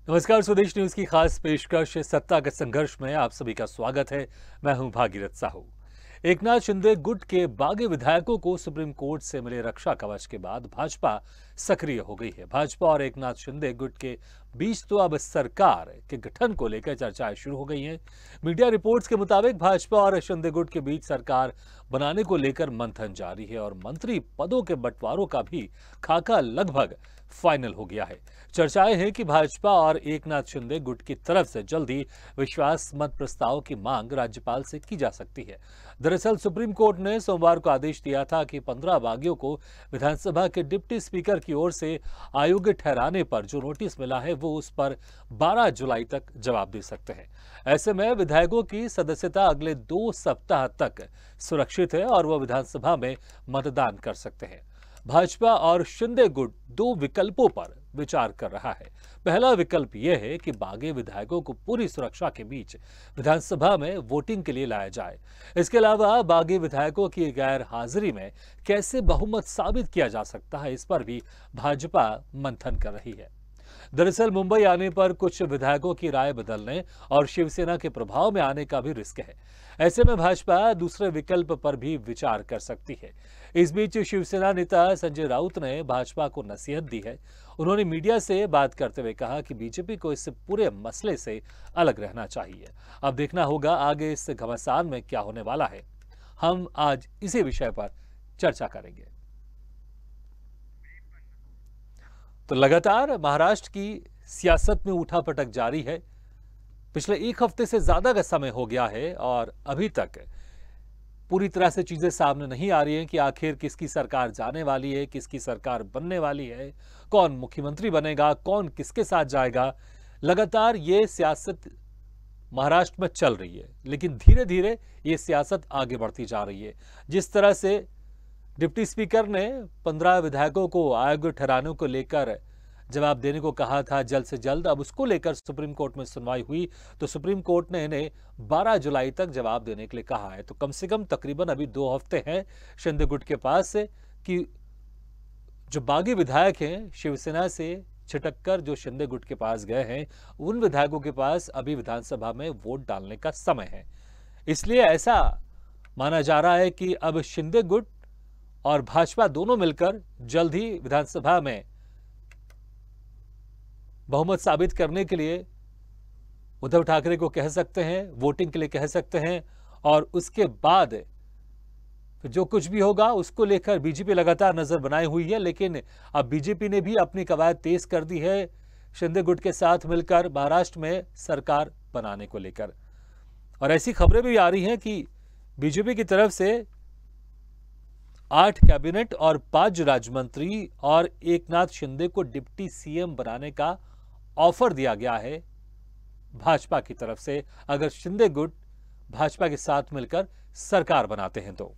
नमस्कार, स्वदेश न्यूज की खास पेशकश सत्ता के संघर्ष में आप सभी का स्वागत है। मैं हूं भागीरथ साहू। एकनाथ शिंदे गुट के बागी विधायकों को सुप्रीम कोर्ट से मिले रक्षा कवच के बाद भाजपा सक्रिय हो गई है। भाजपा और एकनाथ शिंदे गुट के बीच तो अब सरकार के गठन को लेकर चर्चाएं शुरू हो गई हैं। मीडिया रिपोर्ट्स के मुताबिक भाजपा और शिंदे गुट के बीच सरकार बनाने को लेकर मंथन जारी है और मंत्री पदों के बंटवारों का भी खाका लगभग फाइनल हो गया है। चर्चाएं हैं कि भाजपा और एकनाथ शिंदे गुट की तरफ से जल्द ही विश्वास मत प्रस्ताव की मांग राज्यपाल से की जा सकती है। दरअसल सुप्रीम कोर्ट ने सोमवार को आदेश दिया था कि 15 बागियों को विधानसभा के डिप्टी स्पीकर की ओर से अयोग्य ठहराने पर जो नोटिस मिला है वो उस पर 12 जुलाई तक जवाब दे सकते हैं। ऐसे में विधायकों की सदस्यता अगले 2 सप्ताह तक सुरक्षित है और वह विधानसभा में मतदान कर सकते हैं। भाजपा और शिंदे गुट 2 विकल्पों पर विचार कर रहा है। पहला विकल्प यह है कि बागी विधायकों को पूरी सुरक्षा के बीच विधानसभा में वोटिंग के लिए लाया जाए। इसके अलावा बागी विधायकों की गैर हाजिरी में कैसे बहुमत साबित किया जा सकता है, इस पर भी भाजपा मंथन कर रही है। दरअसल मुंबई आने पर कुछ विधायकों की राय बदलने और शिवसेना के प्रभाव में आने का भी रिस्क है। ऐसे में भाजपा दूसरे विकल्प पर भी विचार कर सकती है। इस बीच शिवसेना नेता संजय राउत ने भाजपा को नसीहत दी है। उन्होंने मीडिया से बात करते हुए कहा कि बीजेपी को इस पूरे मसले से अलग रहना चाहिए। अब देखना होगा आगे इस घमासान में क्या होने वाला है। हम आज इसी विषय पर चर्चा करेंगे। तो लगातार महाराष्ट्र की सियासत में उठापटक जारी है। पिछले 1 हफ्ते से ज्यादा का समय हो गया है और अभी तक पूरी तरह से चीजें सामने नहीं आ रही हैं कि आखिर किसकी सरकार जाने वाली है, किसकी सरकार बनने वाली है, कौन मुख्यमंत्री बनेगा, कौन किसके साथ जाएगा। लगातार ये सियासत महाराष्ट्र में चल रही है, लेकिन धीरे धीरे ये सियासत आगे बढ़ती जा रही है। जिस तरह से डिप्टी स्पीकर ने 15 विधायकों को अयोग्य ठहराने को लेकर जवाब देने को कहा था जल्द से जल्द, अब उसको लेकर सुप्रीम कोर्ट में सुनवाई हुई तो सुप्रीम कोर्ट ने इन्हें 12 जुलाई तक जवाब देने के लिए कहा है। तो कम से कम तकरीबन अभी 2 हफ्ते हैं शिंदे गुट के पास से कि जो बागी विधायक हैं शिवसेना से छिटक कर जो शिंदे गुट के पास गए हैं, उन विधायकों के पास अभी विधानसभा में वोट डालने का समय है। इसलिए ऐसा माना जा रहा है कि अब शिंदे गुट और भाजपा दोनों मिलकर जल्द ही विधानसभा में बहुमत साबित करने के लिए उद्धव ठाकरे को कह सकते हैं, वोटिंग के लिए कह सकते हैं और उसके बाद जो कुछ भी होगा उसको लेकर बीजेपी लगातार नजर बनाई हुई है। लेकिन अब बीजेपी ने भी अपनी कवायद तेज कर दी है शिंदे गुट के साथ मिलकर महाराष्ट्र में सरकार बनाने को लेकर। और ऐसी खबरें भी आ रही हैं कि बीजेपी की तरफ से 8 कैबिनेट और 5 राज्य मंत्री और एकनाथ शिंदे को डिप्टी सीएम बनाने का ऑफर दिया गया है भाजपा की तरफ से, अगर शिंदे गुट भाजपा के साथ मिलकर सरकार बनाते हैं तो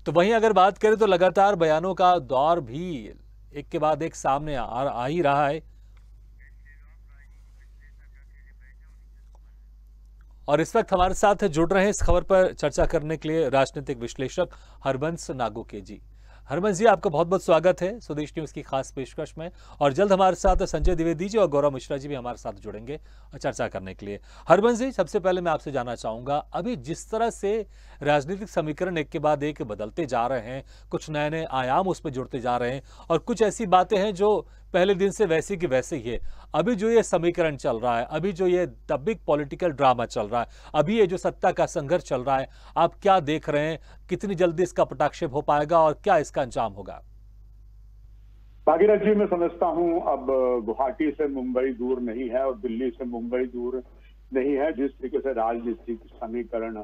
वहीं अगर बात करें तो लगातार बयानों का दौर भी एक के बाद एक सामने आ ही रहा है। और इस वक्त हमारे साथ जुड़ रहे हैं इस खबर पर चर्चा करने के लिए राजनीतिक विश्लेषक हरबंस नागोके जी। हरबंस जी, आपका बहुत बहुत स्वागत है स्वदेश न्यूज की खास पेशकश में। और जल्द हमारे साथ संजय द्विवेदी जी और गौरव मिश्रा जी भी हमारे साथ जुड़ेंगे चर्चा करने के लिए। हरबंस जी, सबसे पहले मैं आपसे जानना चाहूंगा, अभी जिस तरह से राजनीतिक समीकरण एक के बाद एक बदलते जा रहे हैं, कुछ नए नए आयाम उसमें जुड़ते जा रहे हैं और कुछ ऐसी बातें हैं जो पहले दिन से वैसी की वैसे ही है। अभी जो ये समीकरण चल रहा है, अभी जो ये द बिग पॉलिटिकल ड्रामा चल रहा है, अभी ये जो सत्ता का संघर्ष चल रहा है, आप क्या देख रहे हैं? कितनी जल्दी इसका पटाक्षेप हो पाएगा और क्या इसका अंजाम होगा? भागीरथ जी, मैं समझता हूं अब गुवाहाटी से मुंबई दूर नहीं है और दिल्ली से मुंबई दूर नहीं है। जिस तरीके से राजनीतिक समीकरण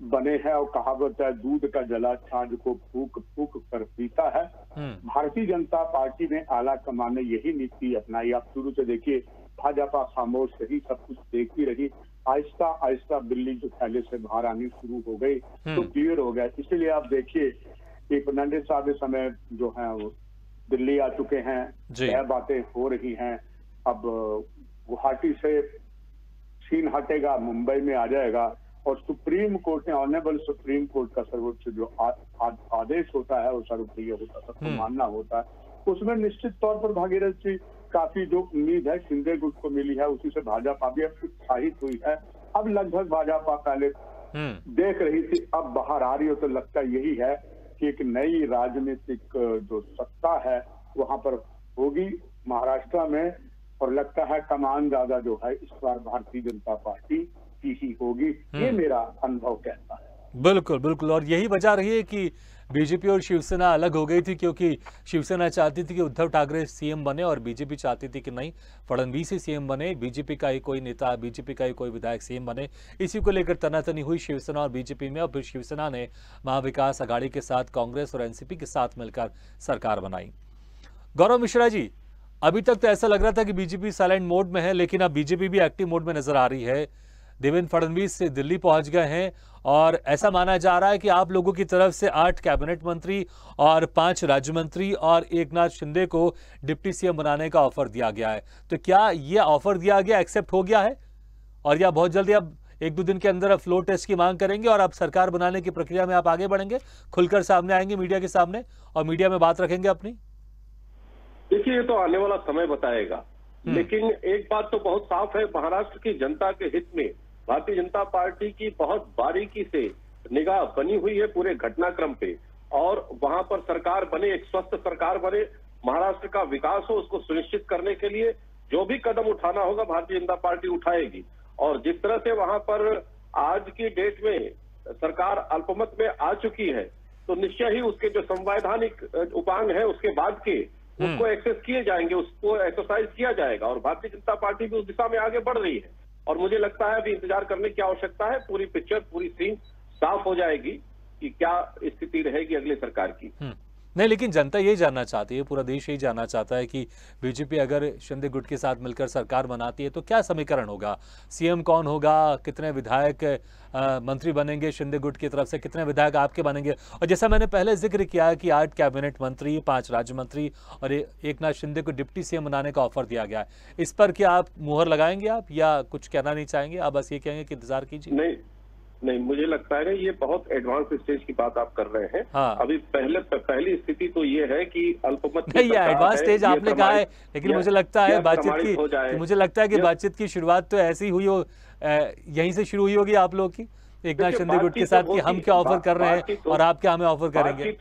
बने हैं और कहावत है, दूध का जला छाछ को फूक फूक कर पीता है। भारतीय जनता पार्टी ने आला कमान ने यही नीति अपनाई। आप शुरू से देखिए, भाजपा खामोश रही, सब कुछ देखती रही। आहिस्ता आहिस्ता बिल्ली जो थैले से बाहर आनी शुरू हो गई तो क्लियर हो गया। इसीलिए आप देखिए कि फर्नांडिस साहब इस समय जो है वो दिल्ली आ चुके हैं, यह बातें हो रही हैं। अब गुवाहाटी से सीन हटेगा, मुंबई में आ जाएगा और सुप्रीम कोर्ट ने, ऑनरेबल सुप्रीम कोर्ट का सर्वोच्च जो आदेश होता है वो सर्वप्रिय होता है, सबको मानना होता है। उसमें निश्चित तौर पर भागीरथ जी काफी जो उम्मीद है शिंदे गुट को मिली है उसी से भाजपा भी अब उत्साहित हुई है। अब लगभग भाजपा पहले देख रही थी, अब बाहर आ रही हो तो लगता यही है कि एक नई राजनीतिक जो सत्ता है वहां पर होगी महाराष्ट्र में, और लगता है कमान ज्यादा जो है इस बार भारतीय जनता पार्टी की ही होगी, ये मेरा अनुभव कहता है। बिल्कुल बिल्कुल, और यही वजह रही है कि बीजेपी और शिवसेना अलग हो गई थी, क्योंकि शिवसेना चाहती थी कि उद्धव ठाकरे सीएम बने और बीजेपी चाहती थी कि नहीं, फडणवीस ही सीएम बने, बीजेपी का ही कोई नेता, बीजेपी का ही कोई विधायक सीएम बने। इसी को लेकर तनातनी हुई शिवसेना और बीजेपी में, और फिर शिवसेना ने महाविकास आघाड़ी के साथ कांग्रेस और एनसीपी के साथ मिलकर सरकार बनाई। गौरव मिश्रा जी, अभी तक तो ऐसा लग रहा था कि बीजेपी साइलेंट मोड में है, लेकिन अब बीजेपी भी एक्टिव मोड में नजर आ रही है। देवेंद्र फडणवीस से दिल्ली पहुंच गए हैं और ऐसा माना जा रहा है कि आप लोगों की तरफ से 8 कैबिनेट मंत्री और 5 राज्य मंत्री और एकनाथ शिंदे को डिप्टी सीएम बनाने का ऑफर दिया गया है। तो क्या यह ऑफर दिया गया एक्सेप्ट हो गया है, और या बहुत जल्दी अब 1-2 दिन के अंदर अब फ्लोर टेस्ट की मांग करेंगे और अब सरकार बनाने की प्रक्रिया में आप आगे बढ़ेंगे, खुलकर सामने आएंगे मीडिया के सामने और मीडिया में बात रखेंगे अपनी? देखिए, ये तो आने वाला समय बताएगा, लेकिन एक बात तो बहुत साफ है, महाराष्ट्र की जनता के हित में भारतीय जनता पार्टी की बहुत बारीकी से निगाह बनी हुई है पूरे घटनाक्रम पे, और वहां पर सरकार बने, एक स्वस्थ सरकार बने, महाराष्ट्र का विकास हो, उसको सुनिश्चित करने के लिए जो भी कदम उठाना होगा भारतीय जनता पार्टी उठाएगी। और जिस तरह से वहां पर आज की डेट में सरकार अल्पमत में आ चुकी है, तो निश्चय ही उसके जो संवैधानिक उपांग है उसके बाद के उसको एक्सेस किए जाएंगे, उसको एक्सरसाइज किया जाएगा, और भारतीय जनता पार्टी भी उस दिशा में आगे बढ़ रही है। और मुझे लगता है अभी इंतजार करने की आवश्यकता है, पूरी पिक्चर, पूरी सीन साफ हो जाएगी कि क्या स्थिति रहेगी अगले सरकार की। नहीं, लेकिन जनता यही जानना चाहती है, पूरा देश यही जानना चाहता है कि बीजेपी अगर शिंदे गुट के साथ मिलकर सरकार बनाती है तो क्या समीकरण होगा, सीएम कौन होगा, कितने विधायक मंत्री बनेंगे शिंदे गुट की तरफ से, कितने विधायक आपके बनेंगे। और जैसा मैंने पहले जिक्र किया कि 8 कैबिनेट मंत्री, 5 राज्य मंत्री और एकनाथ शिंदे को डिप्टी सीएम बनाने का ऑफर दिया गया है, इस पर क्या आप मुहर लगाएंगे आप, या कुछ कहना नहीं चाहेंगे, आप बस ये कहेंगे कि इंतजार कीजिए? नहीं, मुझे लगता है ये बहुत एडवांस स्टेज की बात आप कर रहे हैं। हाँ। अभी पहली स्थिति तो ये है कि अल्पमत नहीं, ये एडवांस स्टेज आपने कहा है, लेकिन मुझे लगता है बातचीत की बातचीत की शुरुआत तो ऐसी हुई हो, यहीं से शुरू हुई होगी आप लोग की एकनाथ शिंदे गुट के साथ कि हम क्या ऑफर कर रहे हैं और आप क्या हमें ऑफर करेंगे।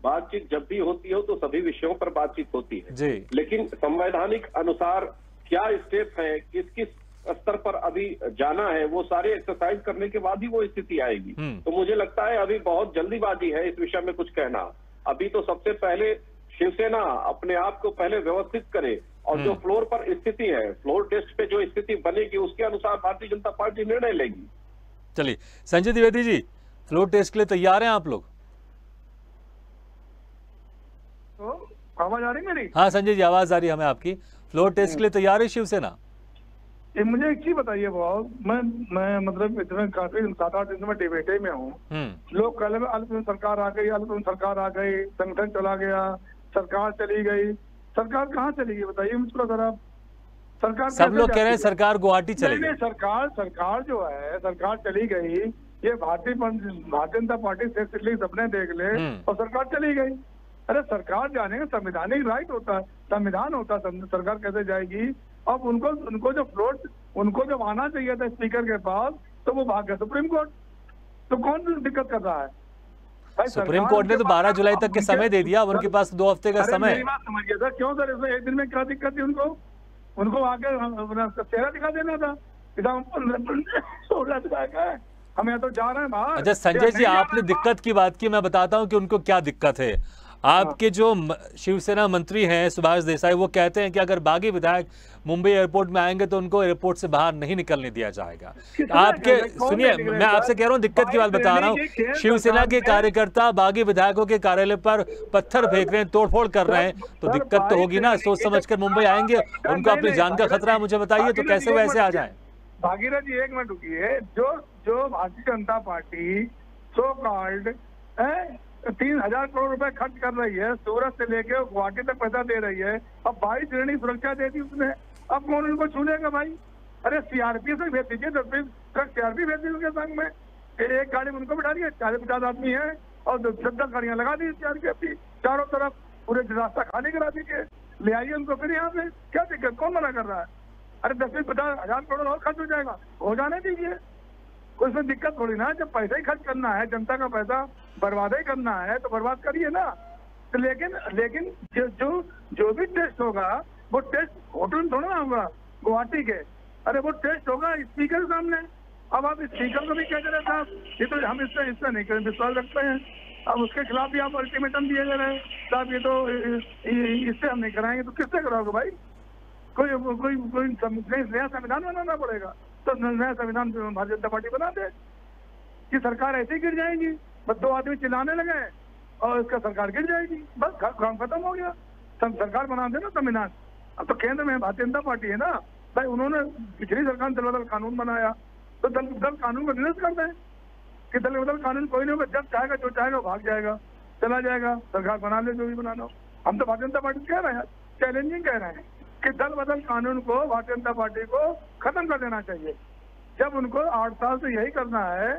बातचीत जब भी होती हो तो सभी विषयों पर बातचीत होती है जी, लेकिन संवैधानिक अनुसार क्या स्टेप है, किस किस स्तर पर अभी जाना है, वो सारे एक्सरसाइज करने के बाद ही वो स्थिति आएगी। तो मुझे लगता है अभी बहुत जल्दीबाजी है इस विषय में कुछ कहना। अभी तो सबसे पहले शिवसेना अपने आप को पहले व्यवस्थित करे, और जो फ्लोर पर स्थिति है, फ्लोर टेस्ट पे जो स्थिति बनेगी उसके अनुसार भारतीय जनता पार्टी निर्णय लेगी। चलिए, संजय द्विवेदी जी, फ्लोर टेस्ट के लिए तैयार हैं आप लोग? तो आवाज आ रही मेरी? हाँ संजय जी, आवाज आ रही है हमें आपकी। फ्लोर टेस्ट के लिए तैयार है शिवसेना? मुझे एक चीज बताइए बहुत, मैं मतलब इतने काफी 7-8 दिन में डिबेटे में हूँ। लोग कल में अल्पमत सरकार आ गई, अल्पमत सरकार आ गई, संगठन चला गया, सरकार चली गई। सरकार कहाँ चली गई बताइए मुझको जरा। सरकार सब लोग कह रहे हैं सरकार गुवाहाटी चली गई। सरकार जो है, सरकार चली गई, ये भारतीय जनता पार्टी से सपने देख ले और सरकार चली गई। अरे सरकार जाने का संवैधानिक राइट होता है, संविधान होता है, सरकार कैसे जाएगी? अब उनको जब आना चाहिए था स्पीकर के पास, तो वो भाग गए सुप्रीम कोर्ट। तो कौन दिक्कत कर रहा है भाई? सुप्रीम कोर्ट ने तो 12 जुलाई तक के समय दे दिया, उनके पास 2 हफ्ते का समय है। मेरी बात समझिए सर, क्यों सर इसमें एक दिन में क्या दिक्कत थी उनको आके चेहरा दिखा देना था। 16 जुलाई का है, हम यहाँ तो जा रहे हैं बाहर। अच्छा संजय जी, आपने दिक्कत की बात की, मैं बताता हूँ कि उनको क्या दिक्कत है। आपके जो शिवसेना मंत्री हैं सुभाष देसाई, वो कहते हैं कि अगर बागी विधायक मुंबई एयरपोर्ट में आएंगे तो उनको एयरपोर्ट से बाहर नहीं निकलने दिया जाएगा। आपके सुनिए, मैं आपसे कह रहा हूँ, दिक्कत की बात बता रहा हूँ। शिवसेना के कार्यकर्ता बागी विधायकों के कार्यालय पर पत्थर फेंक रहे हैं, तोड़फोड़ कर रहे हैं, तो दिक्कत तो होगी ना। सोच समझकर मुंबई आएंगे, उनको अपनी जान का खतरा है, मुझे बताइए तो कैसे वैसे आ जाए? भागीरथ जी एक मिनट रुकिए। जो Bharatiya Janata party so called 3,000 crore रुपए खर्च कर रही है, सूरत से लेके गुवाहाटी तक पैसा दे रही है, अब 22 श्रेणी सुरक्षा दे दी उसने, अब कौन उनको छूलेगा भाई? अरे सीआरपी से भेज दीजिए, 10 ट्रक सीआरपी भेज दीजिए उनके संग में, एक गाड़ी में उनको बिठा दिया, 40-50 आदमी है और 10 गाड़ियां लगा दी सीआरपी, चारों तरफ पूरे रास्ता खाली करा दीजिए। ले आइए उनको फिर यहाँ पे, क्या दिक्कत, कौन मना कर रहा है? अरे 10-50 करोड़ और खर्च हो जाएगा, हो जाने दीजिए, कोई इसमें दिक्कत थोड़ी ना है। जब पैसा ही खर्च करना है, जनता का पैसा बर्बाद ही करना है तो बर्बाद करिए ना। तो लेकिन जो भी टेस्ट होगा वो टेस्ट होटल में थोड़ा ना होगा गुवाहाटी के, अरे वो टेस्ट होगा स्पीकर के सामने। अब आप स्पीकर को भी कह दे रहे साहब ये तो हम इससे नहीं करें, विश्वास रखते हैं, अब उसके खिलाफ भी आप अल्टीमेटम दिए जा रहे हैं साहब ये तो इससे हम नहीं कराएंगे, तो किससे कराओगे भाई? कोई नया संविधान बनाना पड़ेगा, तो नया संविधान भारतीय जनता पार्टी बना दे कि सरकार ऐसे ही गिर जाएगी, बस 2 आदमी चिल्लाने लगे और इसका सरकार गिर जाएगी, बस काम खत्म हो गया। सरकार बना दे ना संविधान। अब तो केंद्र में भारतीय जनता पार्टी है ना भाई, उन्होंने पिछली सरकार ने दल बदल कानून बनाया, तो दल कानून को निरस्त कर दें कि दल बदल कानून कोई नहीं होगा, जब चाहेगा जो चाहेगा भाग जाएगा, चला जाएगा, सरकार बना ले जो भी बनाना हो। हम तो भारतीय जनता पार्टी कह रहे हैं, चैलेंजिंग कह रहे हैं कि दल बदल कानून को भारतीय जनता पार्टी को खत्म कर देना चाहिए। जब उनको 8 साल से यही करना है,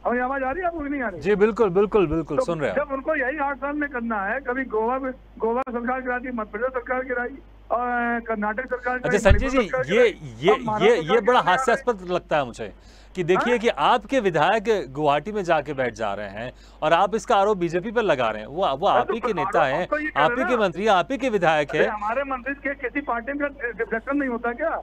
और आवाज आ रही है आपको नहीं आ रही? जी बिल्कुल बिल्कुल बिल्कुल तो सुन रहे हैं। जब उनको यही 8 साल में करना है, कभी गोवा सरकार गिराई, मध्य प्रदेश सरकार गिराई और कर्नाटक सरकार। अच्छा संजय जी, ये बड़ा हास्यास्पद लगता है मुझे कि देखिए कि आपके विधायक गुवाहाटी में जाके बैठ जा रहे हैं और आप इसका आरोप बीजेपी पर लगा रहे हैं। वो आप ही के नेता हैं, आप ही के मंत्री, आप ही के विधायक है। हमारे मंत्री के किसी पार्टी में रिफ्लेक्शन नहीं होता क्या?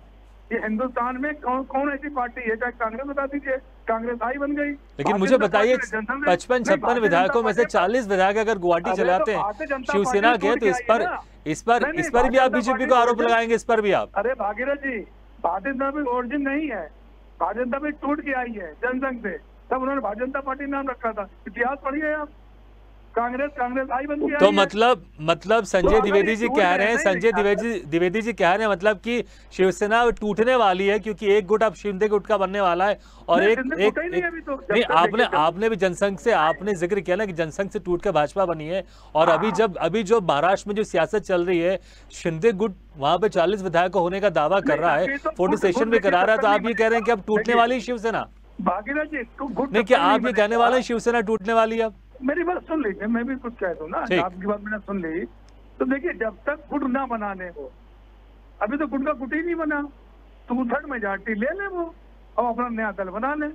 ये हिंदुस्तान में कौन ऐसी पार्टी है, चाहे कांग्रेस बता दीजिए, कांग्रेस आई बन गई। लेकिन मुझे बताइए 55-56 विधायकों में से 40 विधायक अगर गुवाहाटी चले आते हैं शिवसेना के, तो इस पर भी आप बीजेपी को आरोप लगाएंगे? इस पर भी आप? अरे भागीरथ जी, भारतीय जनता पार्टी ओरिजिन नहीं है, भारतीय जनता पार्टी टूट के आई है जनसंघ से, तब उन्होंने भारतीय जनता पार्टी नाम रखा था। इतिहास पढ़िए आप, कांग्रेस आई बन के। तो मतलब संजय द्विवेदी जी कह रहे हैं, द्विवेदी जी कह रहे हैं मतलब कि शिवसेना टूटने वाली है क्योंकि एक गुट अब शिंदे गुट का बनने वाला है और नहीं आपने भी जनसंघ से आपने जिक्र किया ना कि जनसंघ से टूट कर भाजपा बनी है, और अभी जो महाराष्ट्र में जो सियासत चल रही है, शिंदे गुट वहां पे 40 विधायकों होने का दावा कर रहा है, फोटो सेशन भी करा रहा है, तो आप ये कह रहे हैं कि अब टूटने वाली शिवसेना? भागीरथ जी नहीं, क्या आप ये कहने वाले हैं शिवसेना टूटने वाली है? अब मेरी बात सुन लीजिए, मैं भी कुछ कह दूं ना, आपकी बात मैंने सुन ली। तो देखिए, जब तक गुट ना बनाने हो, अभी तो गुट का गुट ही नहीं बना, तो 2/3 मेजॉरिटी ले ले वो और अपना नया दल बना ले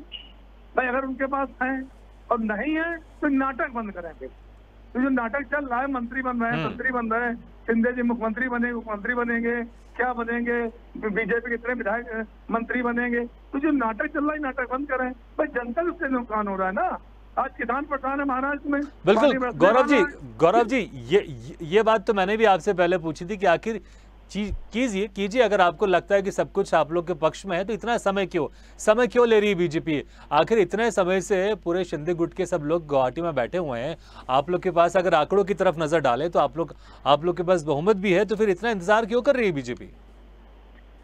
भाई, अगर उनके पास है, और नहीं है तो नाटक बंद करें। फिर तो जो नाटक चल रहा है, मंत्री बन रहे हैं, मंत्री बन रहे हैं, शिंदे जी मुख्यमंत्री बनेंगे, उपमंत्री बनेंगे, क्या बनेंगे, बीजेपी के इतने विधायक मंत्री बनेंगे, तो जो नाटक चल रहा है नाटक बंद करें भाई, जनता उससे नुकसान हो रहा है ना। आज किसान परेशान है महाराष्ट्र में। बिल्कुल गौरव जी ये बात तो मैंने भी आपसे पहले पूछी थी कि आखिर कीजिए अगर आपको लगता है कि सब कुछ आप लोग के पक्ष में है, तो इतना समय क्यों ले रही है बीजेपी? आखिर इतने समय से पूरे शिंदे गुट के सब लोग गुवाहाटी में बैठे हुए हैं, आप लोग के पास अगर आंकड़ों की तरफ नजर डालें तो आप लोग के पास बहुमत भी है, तो फिर इतना इंतजार क्यों कर रही है बीजेपी?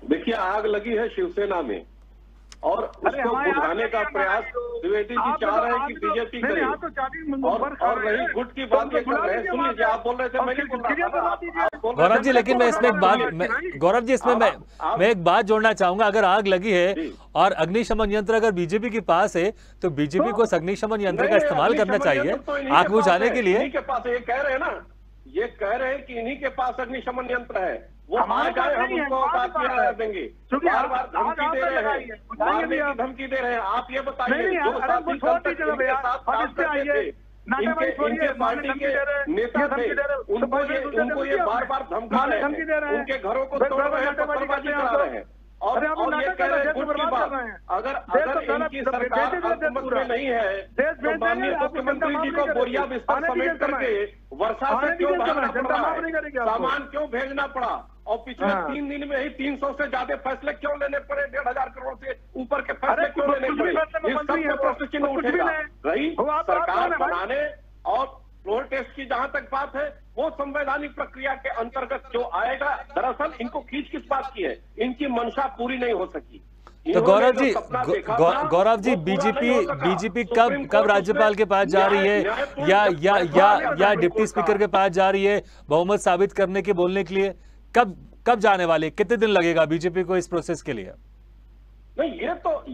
देखिए, आग लगी है शिवसेना में और उसको बुझाने का प्रयास द्विवेदी जी चाह रहे हैं कि बीजेपी करे। और रही गुट की बात ये कर रहे हैं, सुन लीजिए, आप बोल रहे थे, मैं नहीं बोल रहा था। गौरव जी, लेकिन मैं इसमें मैं एक बात जोड़ना चाहूंगा। अगर आग लगी है और अग्निशमन यंत्र अगर बीजेपी के पास है, तो बीजेपी को अग्निशमन यंत्र का इस्तेमाल करना चाहिए आग बुझाने के लिए। के पास ये कह रहे हैं ना, ये कह रहे हैं कि इन्हीं के पास अग्निशमन यंत्र है, वो आ जाए, हम उनको बात किया देंगे। बार बार धमकी दे रहे हैं, मारने की धमकी दे रहे हैं। आप ये बताइए, जो साथी कल तक इनके साथ काम करते थे, इनके पार्टी के नेता थे, उनको ये बार बार धमका रहे हैं, उनके घरों को तोड़ रहे हैं, पत्थरबाजी करा रहे हैं, और ये कह रहे हैं गुट की बात। अगर इनकी सरकार हुकूमत में नहीं है, तो माननीय मुख्यमंत्री जी को बोरिया बिस्तर समेट करके वर्षा से क्यों भागना पड़ रहा है, सामान क्यों भेजना पड़ा, और पिछले 3 दिन में ही 300 से ज्यादा फैसले क्यों लेने पड़े, 1,500 करोड़ से ऊपर के फैसले क्यों लेने पड़े? इस सब में प्रश्न चिन्ह उठेगा। रही सरकार बनाने और फ्लोर टेस्ट की जहां तक बात है, वो संवैधानिक प्रक्रिया के अंतर्गत जो आएगा, दरअसल इनको खींच किस बात की है, इनकी मंशा पूरी नहीं हो सकी। तो गौरव जी बीजेपी कब राज्यपाल के पास जा रही है या डिप्टी स्पीकर के पास जा रही है बहुमत साबित करने के, बोलने के लिए? कब जाने वाले, कितने दिन लगेगा बीजेपी को इस प्रोसेस के लिए? नहीं,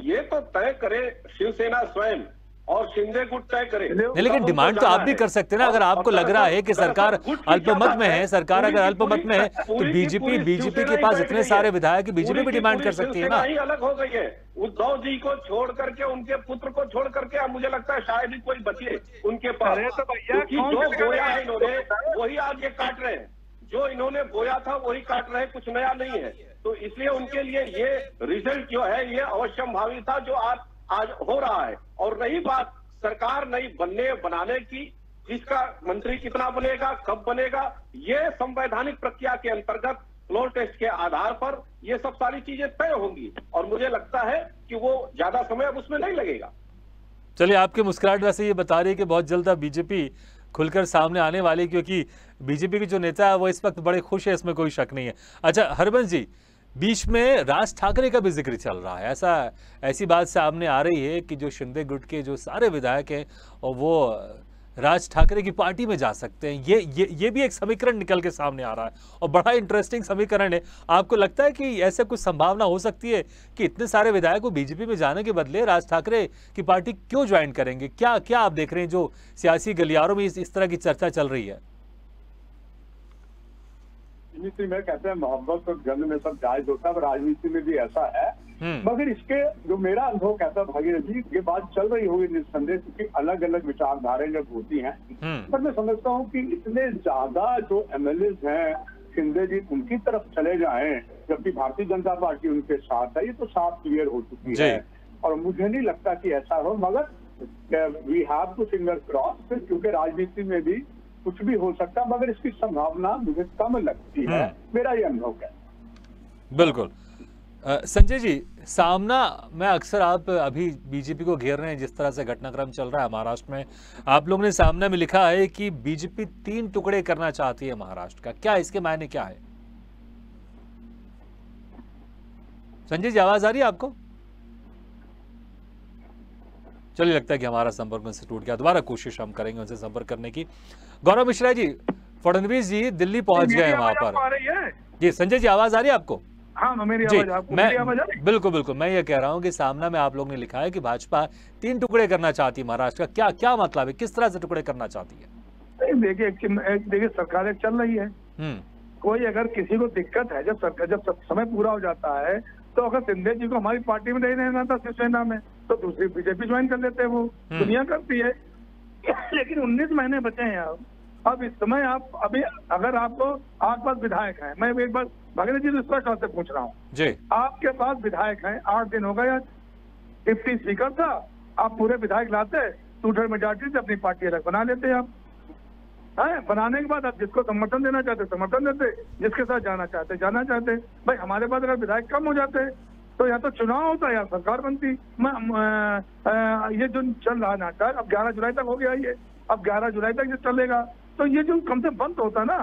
ये तो तय करे शिवसेना स्वयं और शिंदे गुट तय करे। नहीं, लेकिन डिमांड तो आप भी कर सकते हैं ना, अगर आपको लग रहा है कि सरकार अल्पमत में है, सरकार अगर अल्पमत में है तो बीजेपी के पास इतने सारे विधायक, बीजेपी भी डिमांड कर सकती है ना। ही अलग हो गई है, उद्धव जी को छोड़ करके, उनके पुत्र को छोड़ करके, अब मुझे लगता है शायद ही कोई बचे उनके पास, क्योंकि जो बोया है इन्होंने वही आज ये काट रहे हैं, जो इन्होंने बोया था वही काट रहे हैं, कुछ नया नहीं है। तो इसलिए उनके लिए ये रिजल्ट जो है ये अवश्यंभावी था जो आज हो रहा है। और रही बात सरकार नई बनाने की, जिसका मंत्री कितना बनेगा, कब बनेगा, ये संवैधानिक प्रक्रिया के अंतर्गत फ्लोर टेस्ट के आधार पर ये सब सारी चीजें तय होंगी, और मुझे लगता है कि वो ज्यादा समय अब उसमें नहीं लगेगा। चलिए, आपकी मुस्कुराहट वैसे ये बता रही है कि बहुत जल्द अब बीजेपी खुलकर सामने आने वाली, क्योंकि बीजेपी के जो नेता है वो इस वक्त बड़े खुश है, इसमें कोई शक नहीं है। अच्छा हरबंस जी, बीच में राज ठाकरे का भी जिक्र चल रहा है, ऐसी बात सामने आ रही है कि जो शिंदे गुट के जो सारे विधायक हैं और वो राज ठाकरे की पार्टी में जा सकते हैं। ये भी एक समीकरण निकल के सामने आ रहा है और बड़ा इंटरेस्टिंग समीकरण है। आपको लगता है कि ऐसे कुछ संभावना हो सकती है कि इतने सारे विधायक को बीजेपी में जाने के बदले राज ठाकरे की पार्टी क्यों ज्वाइन करेंगे? क्या आप देख रहे हैं जो सियासी गलियारों में इस तरह की चर्चा चल रही है? राजनीति में कहते हैं मोहब्बत और जंग में सब जायज होता है, राजनीति में भी ऐसा है। मगर इसके जो मेरा अनुभव कहता है भागीरथ जी, ये बात चल रही होगी निस्संदेह, क्योंकि अलग अलग विचारधाराएं जब होती हैं, पर मैं समझता हूँ कि इतने ज्यादा जो एमएलए हैं शिंदे जी उनकी तरफ चले जाएं, जबकि भारतीय जनता पार्टी उनके साथ है, ये तो साफ क्लियर हो चुकी है। और मुझे नहीं लगता कि ऐसा हो, मगर we have to finger cross, क्योंकि राजनीति में भी कुछ भी हो सकता है, मगर इसकी संभावना मुझे कम लगती है, मेरा ये अनुभव है। बिल्कुल। संजय जी, सामना में अक्सर आप अभी बीजेपी को घेर रहे हैं, जिस तरह से घटनाक्रम चल रहा है महाराष्ट्र में, आप लोगों ने सामने में लिखा है कि बीजेपी 3 टुकड़े करना चाहती है महाराष्ट्र का, क्या इसके मायने क्या है? संजय जी, आवाज आ रही है आपको? चलिए, लगता है कि हमारा संपर्क उनसे टूट गया, दोबारा कोशिश हम करेंगे उनसे संपर्क करने की। गौरव मिश्रा जी, फडणवीस जी दिल्ली पहुंच गए हैं वहां पर। जी संजय जी, आवाज आ रही है आपको? हाँ, मेरी जी, आवाज आपको मेरी आवाज आ रही है? बिल्कुल, मैं ये कह रहा हूँ कि सामना में आप लोग ने लिखा है कि भाजपा 3 टुकड़े करना चाहती है महाराष्ट्र का, क्या मतलब है, किस तरह से टुकड़े करना चाहती है? देखिए सरकार चल रही है, कोई अगर किसी को दिक्कत है, जब समय पूरा हो जाता है, तो अगर शिंदे जी को हमारी पार्टी में नहीं रहना था शिवसेना में, तो दूसरी बीजेपी ज्वाइन कर लेते हैं, वो दुनिया करती है। लेकिन 19 महीने बचे हैं अब इस समय आप अभी अगर आपके पास विधायक हैं, मैं एक बार भागीरथ जी स्पष्ट तौर से पूछ रहा हूँ जी, आपके पास विधायक हैं, 8 दिन हो गए, डिप्टी स्पीकर था, आप पूरे विधायक लाते, 2/3 मेजोरिटी से अपनी पार्टी अलग बना लेते आप, बनाने के बाद आप जिसको समर्थन देना चाहते समर्थन देते, जिसके साथ जाना चाहते। भाई हमारे पास अगर विधायक कम हो जाते तो या तो चुनाव होता या सरकार बनती। ये जो चल रहा नाटक अब 11 जुलाई तक हो गया, ये अब 11 जुलाई तक ये चलेगा, तो ये जो कम से बंद होता ना,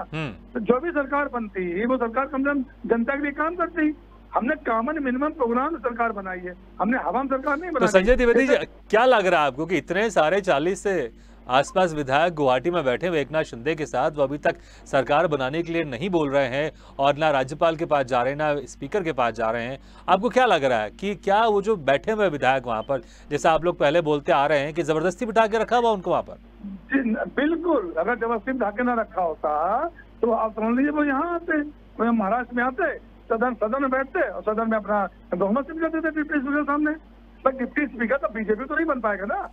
तो जो भी सरकार बनती वो सरकार कम से कम जनता के लिए काम करती। हमने कॉमन मिनिमम प्रोग्राम सरकार बनाई है, हमने हवाम सरकार नहीं बनाई। तो संजय द्विवेदी जी, क्या लग रहा है आपको कि इतने सारे 40 से आसपास विधायक गुवाहाटी में बैठे हुए एकनाथ शिंदे के साथ, वो अभी तक सरकार बनाने के लिए नहीं बोल रहे हैं और ना राज्यपाल के पास जा रहे हैं, ना स्पीकर के पास जा रहे हैं, आपको क्या लग रहा है कि क्या वो जो बैठे हुए विधायक वहां पर, जैसा आप लोग पहले बोलते आ रहे हैं कि जबरदस्ती बिठा के रखा हुआ उनको वहां पर? बिल्कुल, अगर जबरदस्ती बिठा के ना रखा होता तो आप समझ लीजिए वो यहाँ आते, वो महाराष्ट्र में आते, सदन में बैठते और सदन में अपना बहुमत सिद्ध कर देते डिप्टी स्पीकर सामने। पर डिप्टी स्पीकर तो बीजेपी तो नहीं बन पाएगा ना,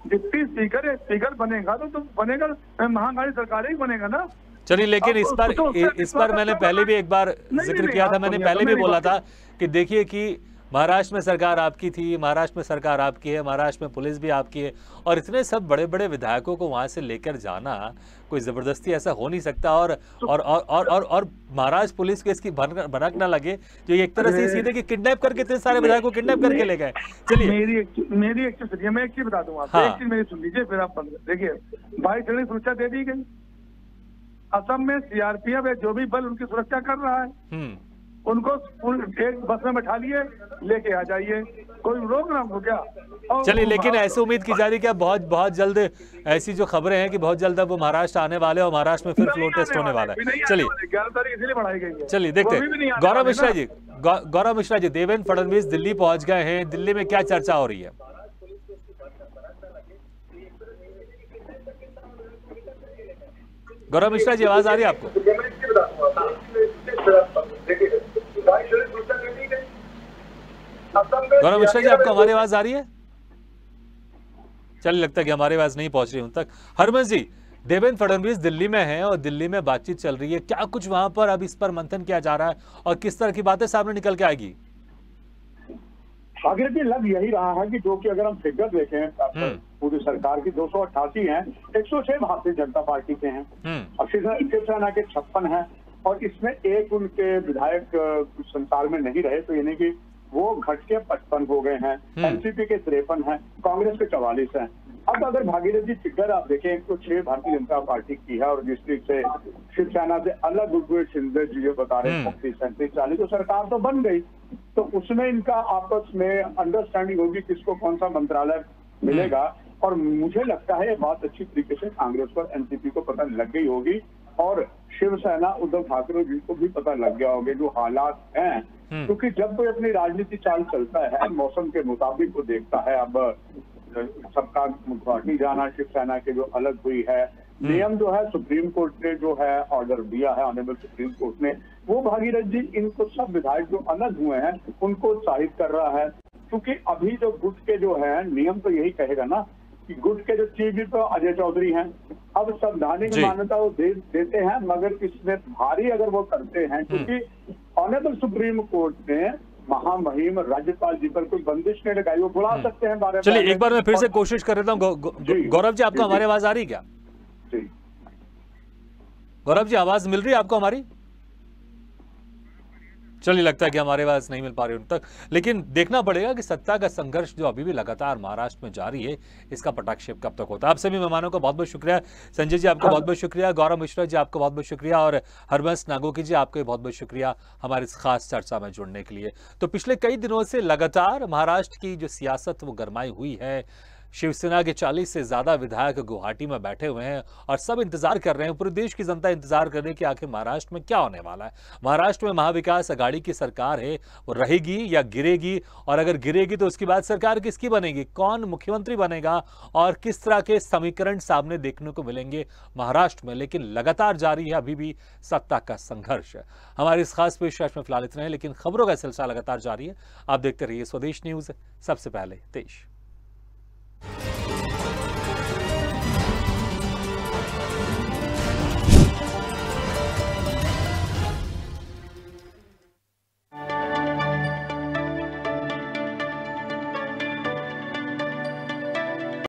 डिप्टी स्पीकर बनेगा तो बनेगा महाकाली सरकार ही बनेगा ना। चलिए, लेकिन इस बार मैंने पहले भी एक बार जिक्र किया था, मैंने पहले भी बोला था कि देखिए कि महाराष्ट्र में सरकार आपकी थी, महाराष्ट्र में सरकार आपकी है, महाराष्ट्र में पुलिस भी आपकी है, और इतने सब बड़े बड़े विधायकों को वहां से लेकर जाना कोई जबरदस्ती ऐसा हो नहीं सकता। और महाराष्ट्र पुलिस को इसकी भनक ना लगे जो एक तरह से सीधे कि किडनैप करके इतने सारे विधायकों को किडनैप करके ले गए। चलिए, मेरी एक चीज मैं एक चीज बता दूंगा, एक चीज मेरी सुन लीजिए, फिर आप देखिए, 22 जने सुरक्षा दे दी गई। असम में सीआरपीएफ जो भी बल उनकी सुरक्षा कर रहा है, उनको एक बस में बैठा लिए, लेके आ जाइए, कोई रोक ना हो क्या? चलिए, लेकिन ऐसी उम्मीद की जा रही है कि बहुत जल्द ऐसी जो खबरें हैं कि बहुत जल्द अब वो महाराष्ट्र आने वाले और महाराष्ट्र में फिर फ्लोर टेस्ट होने वाला है। चलिए 11 तारीख इसलिए बढ़ाई गई है। चलिए देखते हैं। गौरव मिश्रा जी, देवेंद्र फडणवीस दिल्ली पहुंच गए हैं, दिल्ली में क्या चर्चा हो रही है? गौरव मिश्रा जी, आवाज आ रही है आपको? गौरव मिश्रा जी, आपको हमारी आवाज आ रही है? चलिए, लगता है कि हमारी आवाज नहीं पहुंच रही उन तक। हरमस जी, देवेंद्र फडणवीस दिल्ली में हैं और दिल्ली में बातचीत चल रही है, क्या कुछ वहां पर अब इस पर मंथन किया जा रहा है और किस तरह की बातें सामने निकल के आएगी? भागीरथ जी, लग यही रहा है कि जो कि अगर हम फिगर देखें पूरी सरकार की 288 हैं, 106 भारतीय जनता पार्टी के हैं, और शिवसेना के 56 हैं, और इसमें एक उनके विधायक संसार में नहीं रहे, तो यानी कि वो घट के 55 हो गए हैं। एनसीपी के 53 हैं, कांग्रेस के 44 हैं। अब अगर भागीरथ जी फिगर आप देखें, 106 भारतीय जनता पार्टी की है और जिस से शिवसेना से अलग उद्वय शिंदे जी जो बता रहे हैं 35-37-40, तो सरकार तो बन गई, तो उसमें इनका आपस में अंडरस्टैंडिंग होगी किसको कौन सा मंत्रालय मिलेगा। और मुझे लगता है ये बात अच्छी तरीके से कांग्रेस और एनसीपी को पता लग गई होगी, और शिवसेना उद्धव ठाकरे जी को भी पता लग गया होगा जो हालात हैं, क्योंकि जब कोई अपनी राजनीति चाल चलता है मौसम के मुताबिक वो देखता है। अब सबका गुवाहाटी जाना शिवसेना के जो अलग हुई है, नियम जो है सुप्रीम कोर्ट ने जो है ऑर्डर दिया है, ऑनरेबल सुप्रीम कोर्ट ने, वो भागीरथ जी इनको सब विधायक जो अलग हुए हैं उनको उत्साहित कर रहा है। क्योंकि अभी जो गुट के जो है नियम तो यही कहेगा ना कि गुट के जो चीफ व्हिप तो अजय चौधरी हैं, अब संवैधानिक मान्यता वो देते हैं, मगर इसमें भारी अगर वो करते हैं, क्योंकि ऑनरेबल सुप्रीम कोर्ट ने महामहिम राज्यपाल जी पर कोई बंदिश नहीं लगाई, वो बुला सकते हैं 12। चलिए, एक बार मैं फिर से कोशिश कर लेता हूँ। गौरव जी, आपको हमारी आवाज आ रही है क्या? जी गौरव जी, आवाज मिल रही है आपको हमारी? चलिए, लगता है कि हमारे आवाज नहीं मिल पा रही उन तक, लेकिन देखना पड़ेगा कि सत्ता का संघर्ष जो अभी भी लगातार महाराष्ट्र में जारी है, इसका पटाक्षेप कब तक होता है। आप सभी मेहमानों का बहुत बहुत शुक्रिया। संजय जी, आपका बहुत बहुत शुक्रिया। गौरव मिश्रा जी, आपका बहुत बहुत शुक्रिया। और हरबंस नागोकी जी, आपका बहुत बहुत शुक्रिया हमारे इस खास चर्चा में जुड़ने के लिए। तो पिछले कई दिनों से लगातार महाराष्ट्र की जो सियासत वो गरमाई हुई है। शिवसेना के 40 से ज्यादा विधायक गुवाहाटी में बैठे हुए हैं और सब इंतजार कर रहे हैं, पूरे देश की जनता इंतजार कर रही है कि आखिर महाराष्ट्र में क्या होने वाला है। महाराष्ट्र में महाविकास आघाड़ी की सरकार है, वो रहेगी या गिरेगी, और अगर गिरेगी तो उसके बाद सरकार किसकी बनेगी, कौन मुख्यमंत्री बनेगा, और किस तरह के समीकरण सामने देखने को मिलेंगे महाराष्ट्र में। लेकिन लगातार जारी है अभी भी सत्ता का संघर्ष। हमारे इस खास पेशकश में फिलहाल इतना है, लेकिन खबरों का सिलसिला लगातार जारी है। आप देखते रहिए स्वदेश न्यूज, सबसे पहले देश।